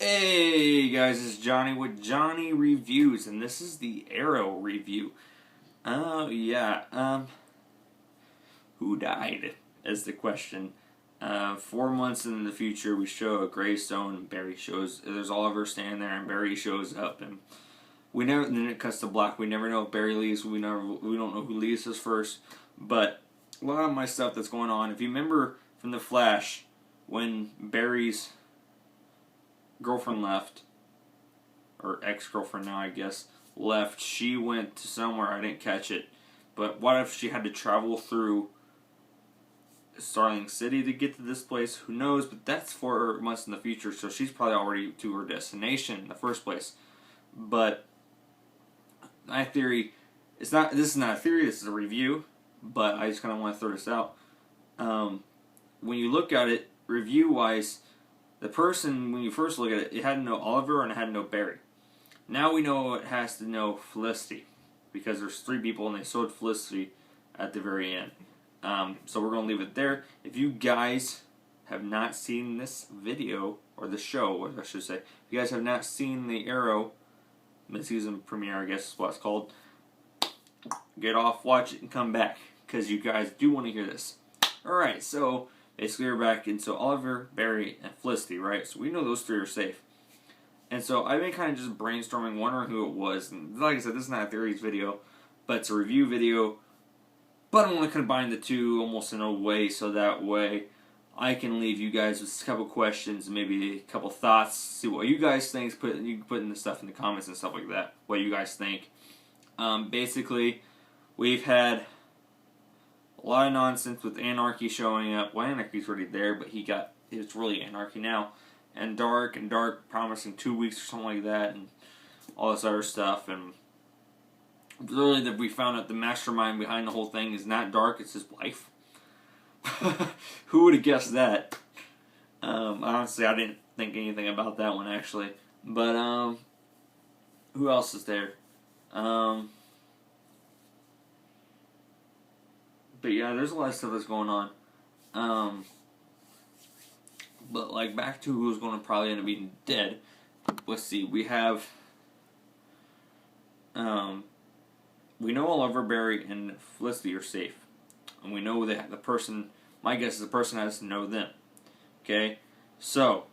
Hey guys, it's Johnny with Johnny Reviews, and this is the Arrow review. Oh yeah, who died is the question. 4 months in the future, we show a gravestone, and Barry shows. There's Oliver standing there, and Barry shows up, and we never. Then it cuts to black. We never know if Barry leaves. We don't know who leaves us first. But a lot of my stuff that's going on. If you remember from the Flash, when Barry's girlfriend left, or ex-girlfriend now I guess, left, she went to somewhere, I didn't catch it, but what if she had to travel through Starling City to get to this place? Who knows, but that's 4 months in the future, so she's probably already to her destination in the first place. But my theory, this is not a theory, this is a review, but I just kind of want to throw this out. When you look at it, review-wise, the person, when you first look at it, it had to know Oliver and it had to know Barry. Now we know it has to know Felicity, because there's 3 people and they showed Felicity at the very end. So we're going to leave it there. If you guys have not seen this video, or the show, I should say, if you guys have not seen the Arrow mid-season premiere, I guess is what it's called, get off, watch it, and come back, because you guys do want to hear this. Alright, so basically we're back into Oliver, Barry, and Felicity, right? So we know those 3 are safe. And so I've been kind of just brainstorming, wondering who it was. And like I said, this is not a theories video, but it's a review video. But I want to combine the two almost in a way, so that way I can leave you guys with a couple questions, maybe a couple thoughts, see what you guys think. You can put in the stuff in the comments and stuff like that, what you guys think. Basically, we've had a lot of nonsense with Anarchy showing up. Well, Anarchy's already there, but it's really Anarchy now. And Dark promising 2 weeks or something like that, and all this other stuff. And really, that we found out the mastermind behind the whole thing is not Dark, it's his wife. Who would have guessed that? Honestly, I didn't think anything about that one, actually. But, who else is there? But yeah, there's a lot of stuff that's going on. But like, back to who's going to probably end up being dead. Let's see, we have, we know Oliver, Barry, and Felicity are safe. And we know that the person, my guess is the person has to know them. Okay? So,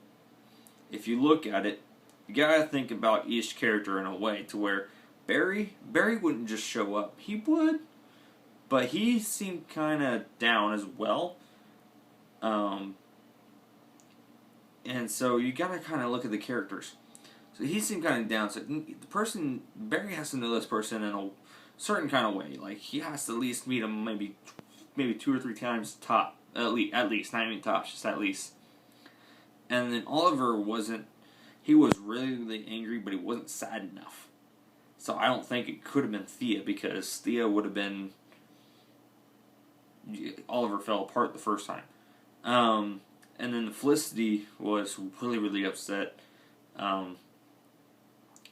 if you look at it, you gotta think about each character in a way to where Barry wouldn't just show up. He would, but he seemed kind of down as well. And so you gotta kind of look at the characters. So he seemed kind of down. So the person, Barry has to know this person in a certain kind of way. Like, he has to at least meet him maybe 2 or 3 times top. At least, not even tops, just at least. And then Oliver wasn't, he was really, really angry, but he wasn't sad enough. So I don't think it could have been Thea, because Thea would have been, Oliver fell apart the first time. And then Felicity was really, really upset.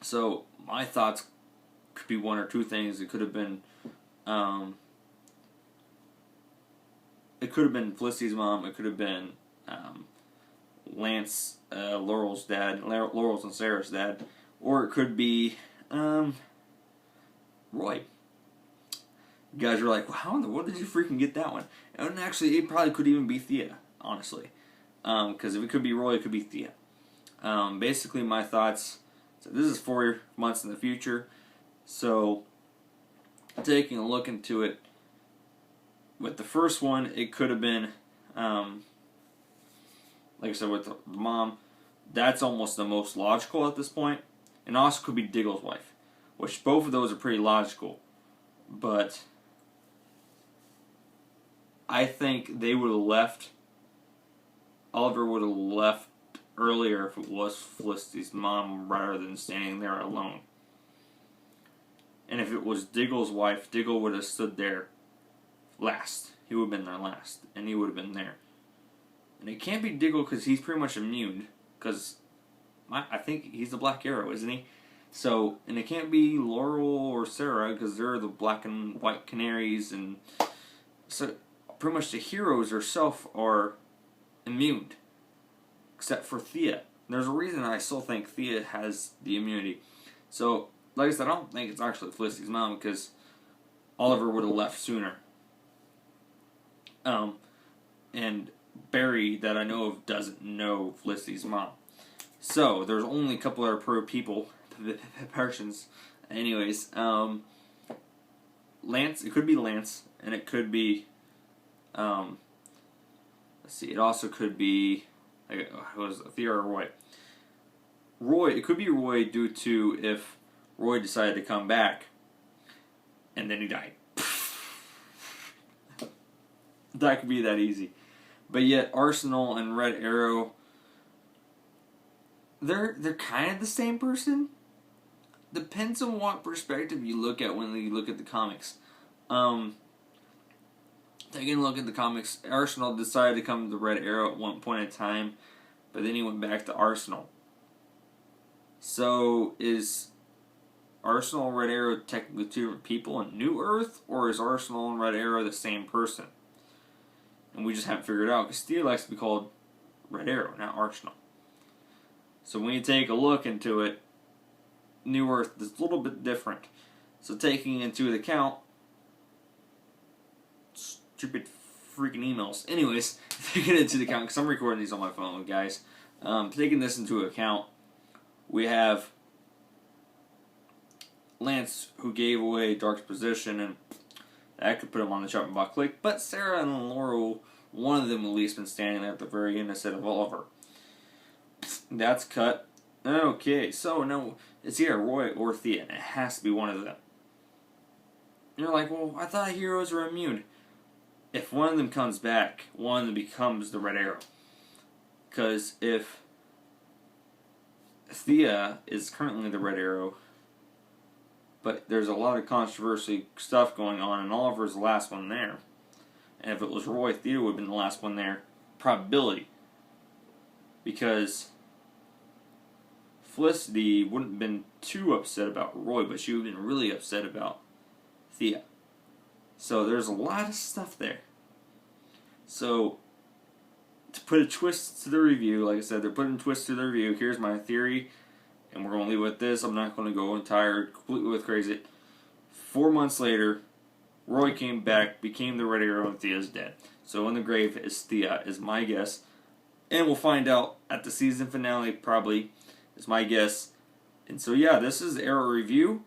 So my thoughts could be 1 or 2 things. It could have been, Felicity's mom. It could have been Lance, Laurel's dad, Laurel's and Sarah's dad, or it could be Roy. You guys are like, well, how in the world did you freaking get that one? And actually, it probably could even be Thea, honestly. Because if it could be Roy, it could be Thea. Basically, my thoughts, so this is 4 months in the future, so taking a look into it, with the first one, it could have been, like I said, with the mom, that's almost the most logical at this point, and also could be Diggle's wife, which both of those are pretty logical, but I think they would have left, Oliver would have left earlier if it was Felicity's mom rather than standing there alone. And if it was Diggle's wife, Diggle would have stood there last. He would have been there last, and he would have been there. And it can't be Diggle because he's pretty much immune, because I think he's the Black Arrow, isn't he? So, and it can't be Laurel or Sarah because they're the black and white canaries, and so pretty much the heroes herself are immune, except for Thea. There's a reason I still think Thea has the immunity. So, like I said, I don't think it's actually Felicity's mom because Oliver would have left sooner. And Barry, that I know of, doesn't know Felicity's mom. So, there's only a couple other people, persons. Anyways, Lance, it could be Lance, and it could be, let's see, it also could be, it was Thea or Roy. It could be Roy due to if Roy decided to come back, and then he died. That could be that easy. But yet, Arsenal and Red Arrow, they're kind of the same person. Depends on what perspective you look at when you look at the comics. Taking a look at the comics, Arsenal decided to come to Red Arrow at one point in time, but then he went back to Arsenal. So, is Arsenal and Red Arrow technically two different people in New Earth, or is Arsenal and Red Arrow the same person? And we just haven't figured it out, because Steve likes to be called Red Arrow, not Arsenal. So when you take a look into it, New Earth is a little bit different. So taking into account stupid freaking emails. Anyways, taking it into account, because I'm recording these on my phone, guys. Taking this into account, we have Lance, who gave away Dark's position, and that could put him on the chopping block quick. But Sarah and Laurel, one of them at least, been standing there at the very end instead of Oliver. That's cut. Okay, so no, it's either Roy or Thea, and it has to be one of them. You're like, well, I thought heroes were immune. If one of them comes back, one of them becomes the Red Arrow. Because if Thea is currently the Red Arrow, but there's a lot of controversy stuff going on, and Oliver's the last one there. And if it was Roy, Thea would have been the last one there. Probability. Because Felicity wouldn't have been too upset about Roy, but she would have been really upset about Thea. So there's a lot of stuff there. So, to put a twist to the review, like I said, they're putting a twist to the review. Here's my theory, and we're going to leave it with this. I'm not going to go completely with crazy. 4 months later, Roy came back, became the Red Arrow, and Thea's dead. So in the grave is Thea, is my guess. And we'll find out at the season finale, probably, is my guess. And so yeah, this is the Arrow review.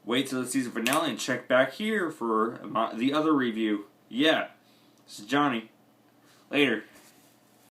Wait till the season finale and check back here for the other review. Yeah, this is Johnny. Later.